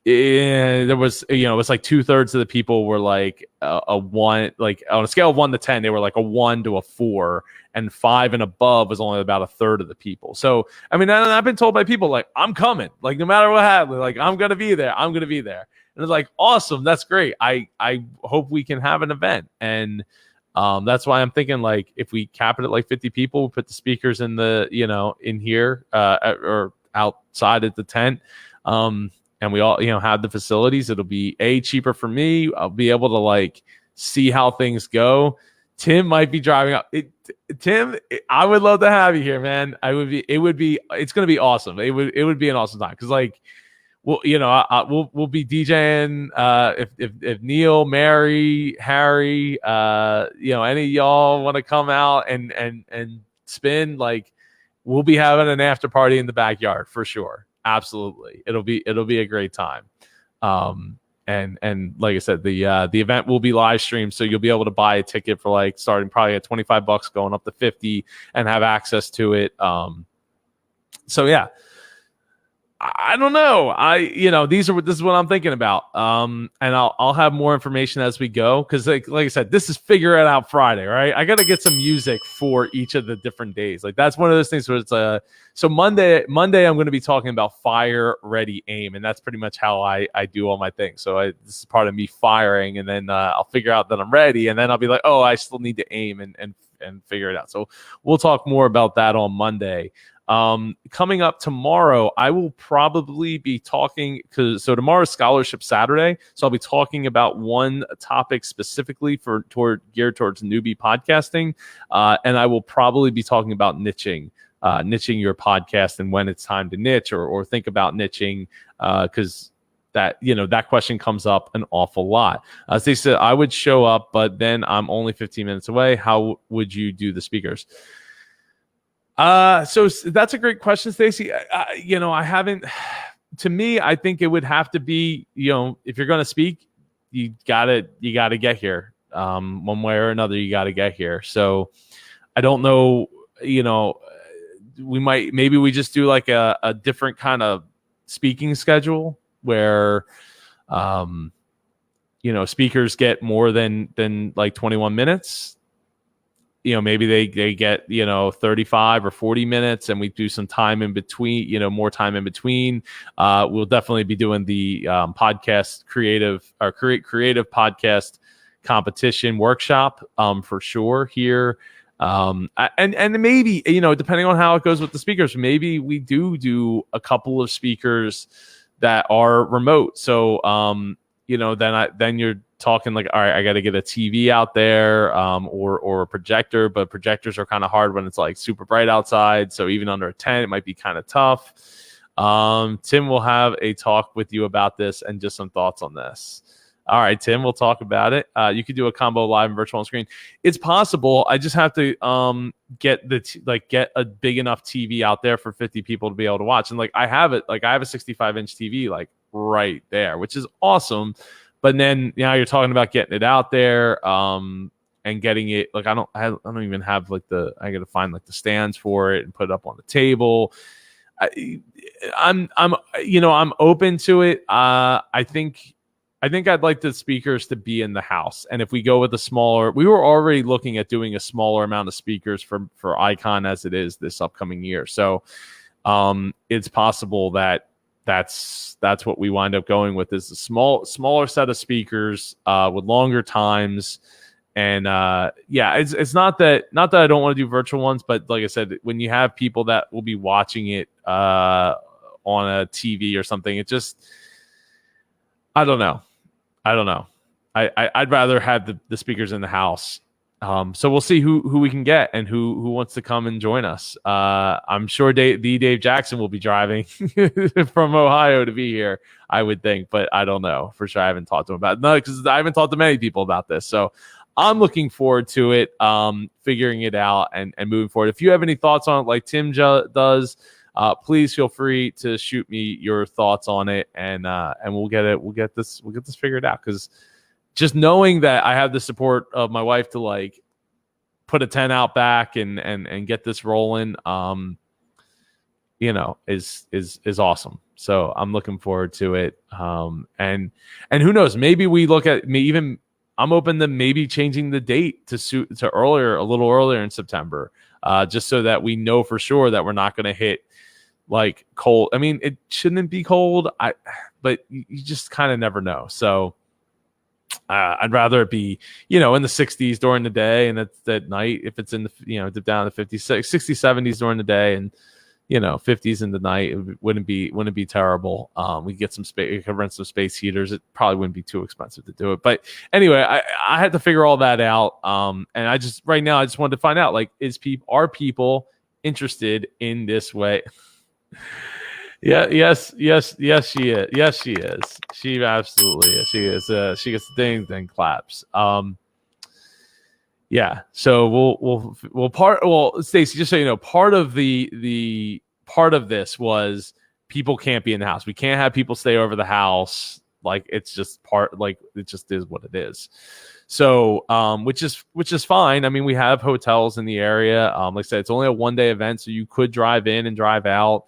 there was, it was like 2/3 of the people were like a 1, like on a scale of 1 to 10, they were like a 1 to a 4, and 5 and above was only about 1/3 of the people. So, I mean, I've been told by people like, I'm coming, like no matter what happens, like I'm going to be there. I'm going to be there. And it's like, awesome. That's great. I hope we can have an event. And that's why I'm thinking, like, if we cap it at like 50 people, we put the speakers in the, in here, or outside at the tent. And we all, have the facilities. It'll be cheaper for me. I'll be able to like see how things go. Tim might be driving up. Tim, I would love to have you here, man. It's going to be awesome. It would be an awesome time. Cause like, we'll be DJing. If Neil, Mary, Harry, any of y'all want to come out and spin, like we'll be having an after party in the backyard for sure. Absolutely. It'll be a great time. And like I said, the event will be live streamed, so you'll be able to buy a ticket for like starting probably at $25 going up to 50 and have access to it. So yeah, I don't know. This is what I'm thinking about. And I'll have more information as we go. Cause like I said, this is figure it out Friday, right? I got to get some music for each of the different days. Like that's one of those things where it's so Monday, I'm going to be talking about fire, ready, aim. And that's pretty much how I do all my things. So this is part of me firing, and then I'll figure out that I'm ready. And then I'll be like, oh, I still need to aim and figure it out. So we'll talk more about that on Monday. Coming up tomorrow, I will probably be talking, so tomorrow's Scholarship Saturday, so I'll be talking about one topic specifically geared towards newbie podcasting, and I will probably be talking about niching your podcast and when it's time to niche or think about niching, because that question comes up an awful lot. As they said, I would show up, but then I'm only 15 minutes away. How would you do the speakers? So that's a great question, Stacey. I haven't, to me, I think it would have to be, if you're going to speak, you gotta get here. One way or another, you gotta get here. So I don't know, maybe we just do like a different kind of speaking schedule where, speakers get more than like 21 minutes. maybe they get 35 or 40 minutes, and we do some time in between, more time in between. We'll definitely be doing the podcast creative podcast competition workshop for sure here. And maybe, depending on how it goes with the speakers, maybe we do a couple of speakers that are remote. So, then you're talking like, all right, I got to get a TV out there, or a projector, but projectors are kind of hard when it's like super bright outside. So even under a tent, it might be kind of tough. Tim will have a talk with you about this and just some thoughts on this. All right, Tim, we'll talk about it. You could do a combo live and virtual on screen. It's possible. I just have to get get a big enough TV out there for 50 people to be able to watch. And I have it. I have a 65-inch TV right there, which is awesome. But then now you're talking about getting it out there and getting it. I don't even have I got to find the stands for it and put it up on the table. I'm open to it. I think I'd like the speakers to be in the house. And if we go with we were already looking at doing a smaller amount of speakers for Icon as it is this upcoming year. So it's possible that that's what we wind up going with, is a smaller set of speakers with longer times. And it's not that I don't want to do virtual ones, but like I said, when you have people that will be watching it on a TV or something, it just, I don't know. I'd rather have the speakers in the house. So we'll see who we can get and who wants to come and join us. I'm sure Dave Jackson will be driving from Ohio to be here, I would think, but I don't know for sure. I haven't talked to him about it. No, because I haven't talked to many people about this. So I'm looking forward to it, figuring it out and moving forward. If you have any thoughts on it like Tim does, please feel free to shoot me your thoughts on it, and we'll get this figured out. Because just knowing that I have the support of my wife to put a tent out back and get this rolling, is awesome. So I'm looking forward to it. And who knows, maybe we look at even. I'm open to maybe changing the date to a little earlier in September, just so that we know for sure that we're not going to hit cold. I mean, it shouldn't be cold, but you just kind of never know. So I'd rather it be, in the 60s during the day, and at night, if it's in the, dip down to 50s, 60s, 70s during the day, and 50s in the night, it wouldn't be terrible. We could get some space, we could rent some space heaters. It probably wouldn't be too expensive to do it. But anyway, I had to figure all that out. And right now I just wanted to find out, are people interested in this way? Yeah, yes, she is. Yes, she is. She absolutely is. She is. She gets dings and claps. Yeah, so Stacey, just so you know, part of this was people can't be in the house. We can't have people stay over the house. It's just it just is what it is. So, which is fine. I mean, we have hotels in the area. Like I said, it's only a 1-day event, so you could drive in and drive out.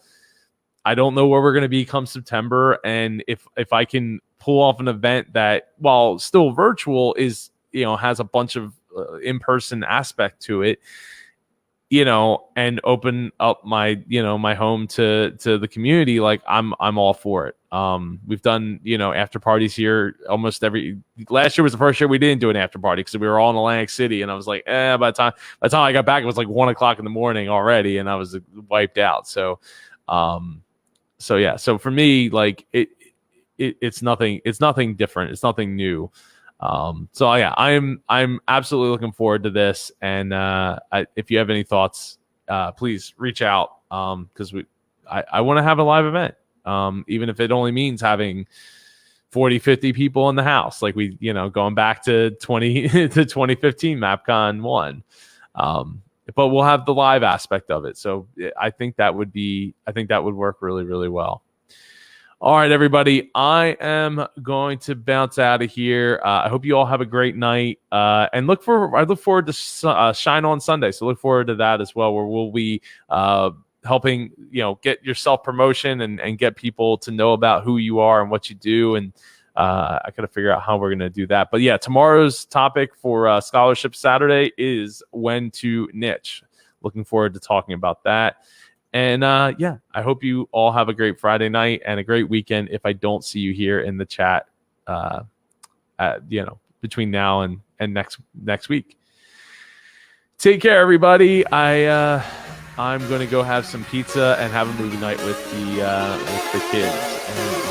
I don't know where we're going to be come September, and if I can pull off an event that, while still virtual, is has a bunch of in-person aspect to it, and open up my my home to the community, I'm all for it. We've done after parties here almost last year was the first year we didn't do an after party because we were all in Atlantic City, and I was like, by the time I got back, it was 1:00 in the morning already, and I was wiped out. So so for me, it's nothing different, it's nothing new. So yeah, I'm absolutely looking forward to this. And if you have any thoughts, please reach out, because I want to have a live event, even if it only means having 40-50 people in the house, going back to 2015 MapCon 1. But we'll have the live aspect of it. So I think that would work really, really well. All right, everybody, I am going to bounce out of here. I hope you all have a great night, and I look forward to Shine On Sunday. So look forward to that as well, where we'll be helping get your self promotion and get people to know about who you are and what you do, and I got to figure out how we're going to do that. But yeah, tomorrow's topic for Scholarship Saturday is when to niche. Looking forward to talking about that. And yeah, I hope you all have a great Friday night and a great weekend. If I don't see you here in the chat, between now and next week. Take care, everybody. I'm going to go have some pizza and have a movie night with the kids. And